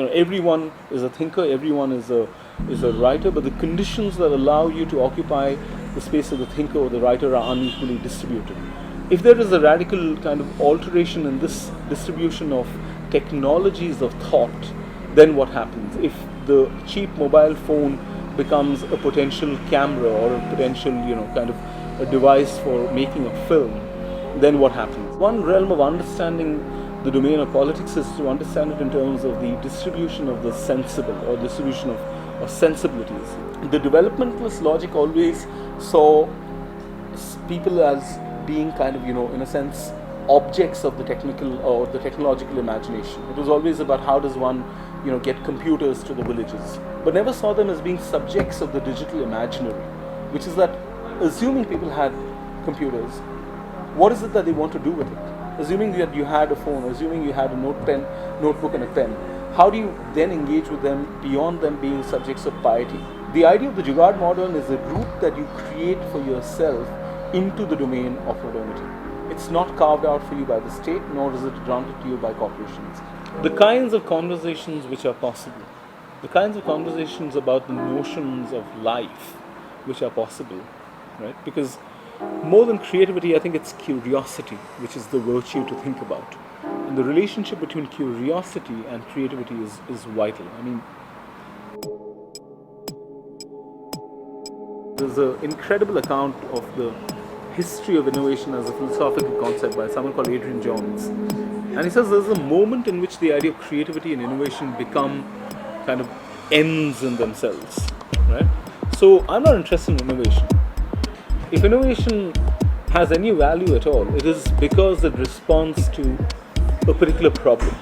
everyone is a thinker, everyone is a writer, but the conditions that allow you to occupy the space of the thinker or the writer are unequally distributed. If there is a radical kind of alteration in this distribution of technologies of thought, then what happens? If the cheap mobile phone becomes a potential camera or a potential, kind of a device for making a film, then what happens? One realm of understanding the domain of politics is to understand it in terms of the distribution of the sensible or distribution of sensibilities. The developmentalist logic always saw people as being kind of, in a sense, objects of the technical or the technological imagination. It was always about how does one, get computers to the villages, but never saw them as being subjects of the digital imaginary, which is that assuming people had computers, what is it that they want to do with it? Assuming that you had a phone, assuming you had a notebook and a pen, how do you then engage with them beyond them being subjects of piety? The idea of the Jugaad modern is a route that you create for yourself into the domain of modernity. It's not carved out for you by the state, nor is it granted to you by corporations. The kinds of conversations which are possible, the kinds of conversations about the notions of life which are possible, right? Because more than creativity, I think it's curiosity which is the virtue to think about. And the relationship between curiosity and creativity is vital. I mean, there's an incredible account of the history of innovation as a philosophical concept by someone called Adrian Jones. And he says there's a moment in which the idea of creativity and innovation become kind of ends in themselves, right? So I'm not interested in innovation. If innovation has any value at all, it is because it responds to a particular problem.